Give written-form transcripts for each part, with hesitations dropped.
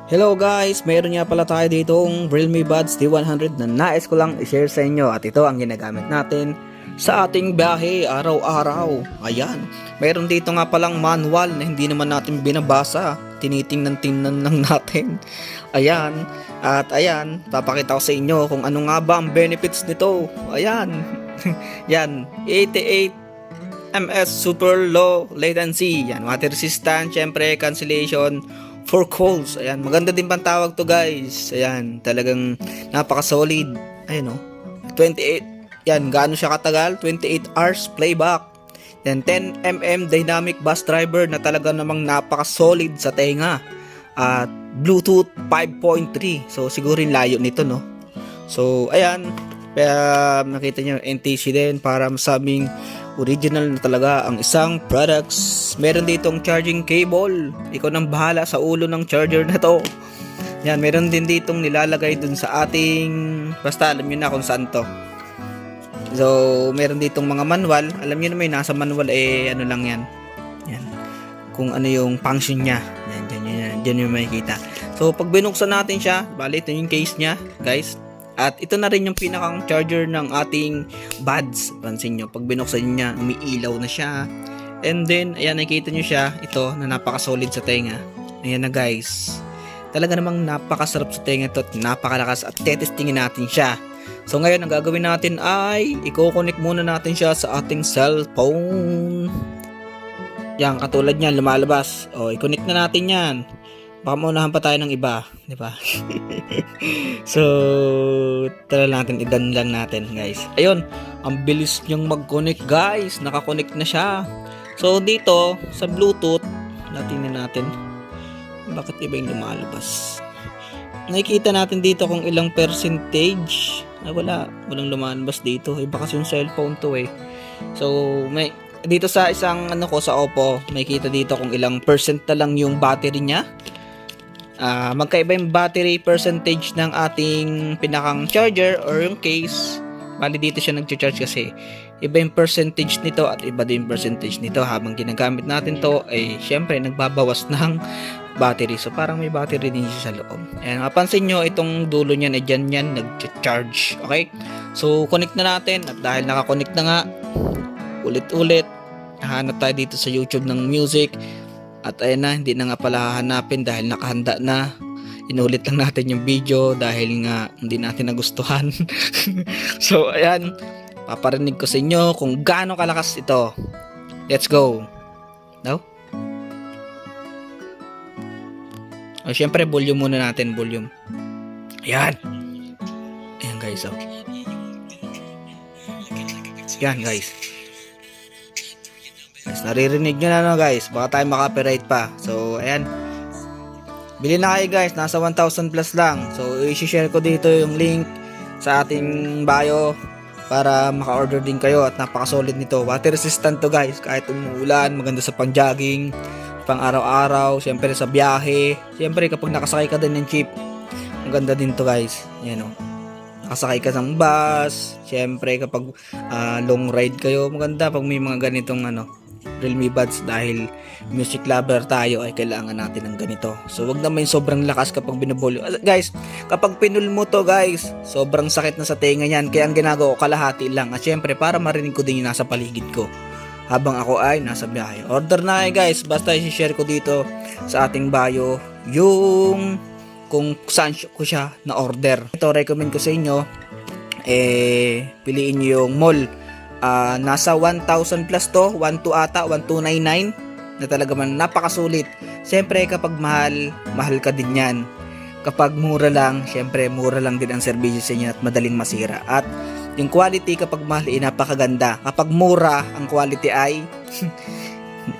Hello guys, mayroon nga pala tayo ditong Realme Buds D100 na nais ko lang i-share sa inyo at ito ang ginagamit natin sa ating biyahe araw-araw. Ayan, mayroon dito nga palang manual na hindi naman natin binabasa, tinitingnan-tingnan lang natin. Ayan, at ayan, papakita ko sa inyo kung ano nga ba ang benefits nito. Ayan, yan, 88 ms super low latency, yan, water resistant, syempre cancellation for calls. Ayan, maganda din pang tawag to guys. Ayan, talagang napaka-solid. Ayan o, 28. Yan, gaano siya katagal? 28 hours playback. Yan, 10mm dynamic bus driver na talaga namang napaka-solid sa tenga. At Bluetooth 5.3. So, siguro yung layo nito, no? So, ayan. Kaya nakita nyo NTC din para masabing original na talaga ang isang products. Meron ditong charging cable. Ikaw nang bahala sa ulo ng charger na to. Yan, meron din ditong nilalagay dun sa ating, basta alam nyo na kung saan to. So, meron ditong mga manual. Alam nyo na may nasa manual ano lang yan. Yan. Kung ano yung function niya. Yan, dyan yung makikita. So, pag binuksan natin siya, bali ito yung case niya, guys. At ito na rin yung pinakang charger ng ating buds. Pansin nyo, pag binuksan niya, umiilaw na siya. And then, ayan, nakikita nyo siya, ito, na napaka-solid sa tenga. Ayan na guys. Talaga namang napakasarap sa tenga ito at napakalakas at tetestingin natin siya. So ngayon, ang gagawin natin ay, i-connect muna natin siya sa ating cellphone. Yan, katulad niyan, lumalabas. O, i-connect na natin yan. Baka maunahan pa tayo ng iba, di ba? So, tala natin, idan lang natin, guys. Ayun, ang bilis niyang mag-connect, guys. Naka-connect na siya. So, dito, sa Bluetooth, natin natin. Bakit iba yung lumalabas? Nakikita natin dito kung ilang percentage. Ay, walang lumalabas dito. Iba kasi yung cellphone to eh. So, may dito sa isang sa Oppo, makikita dito kung ilang percent na lang yung battery niya. Magkaiba yung battery percentage ng ating pinakang charger or yung case. Bali dito siya nag-charge kasi iba yung percentage nito at iba din yung percentage nito. Habang ginagamit natin to ay syempre nagbabawas ng battery. So parang may battery din siya sa loob. And mapansin nyo itong dulo niyan ay dyan yan nag-charge. Okay? So connect na natin at dahil naka-connect na nga, ulit-ulit nahanap tayo dito sa YouTube ng music. At ayun na, hindi na nga pala hahanapin dahil nakahanda na. Inulit lang natin yung video dahil nga hindi natin nagustuhan. So ayan, paparinig ko sa inyo kung gaano kalakas ito. Let's go. No? O syempre volume muna natin, volume. Ayan. Ayan guys, oh. Ayan guys. Naririnig nyo na no guys, baka tayo maka-copyright pa. So ayan, bili na kayo guys, nasa 1,000 plus lang. So i-share ko dito yung link sa ating bio para maka-order din kayo. At napaka-solid nito, water resistant to guys. Kahit umuulan, maganda sa pang-jogging, pang araw-araw, syempre sa biyahe, syempre kapag nakasakay ka din ng jeep, maganda din to guys. Yan o, nakasakay ka ng bus, syempre kapag long ride kayo, maganda pag may mga ganitong Realme Buds. Dahil music lover tayo ay kailangan natin ng ganito. So wag naman sobrang lakas kapag binubulyo. Guys, kapag pinul mo to guys, sobrang sakit na sa tenga yan. Kaya ang ginagawa ko kalahati lang. At syempre para marinig ko din yung nasa paligid ko habang ako ay nasa biyahe. Order na kayo guys. Basta i-share ko dito sa ating bio yung kung saan ko siya na order. Ito recommend ko sa inyo, piliin nyo yung mall. Nasa 1,000 plus to, 1,2 ata, 1,299 na talaga man napakasulit. Siyempre kapag mahal ka din yan. Kapag mura lang, siyempre mura lang din ang serbisyo sa inyo at madaling masira. At yung quality kapag mahal ay napakaganda. Kapag mura, ang quality ay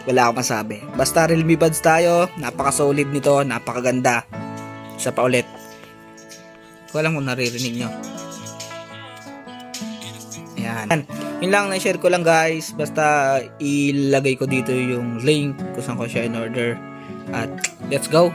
wala akong masabi. Basta Realme Buds tayo, napakasolid nito, napakaganda. Isa pa ulit. Ko alam kung naririnig nyo. Ayan. Yun lang, na-share ko lang guys. Basta ilagay ko dito yung link kung saan ko siya in order. At let's go.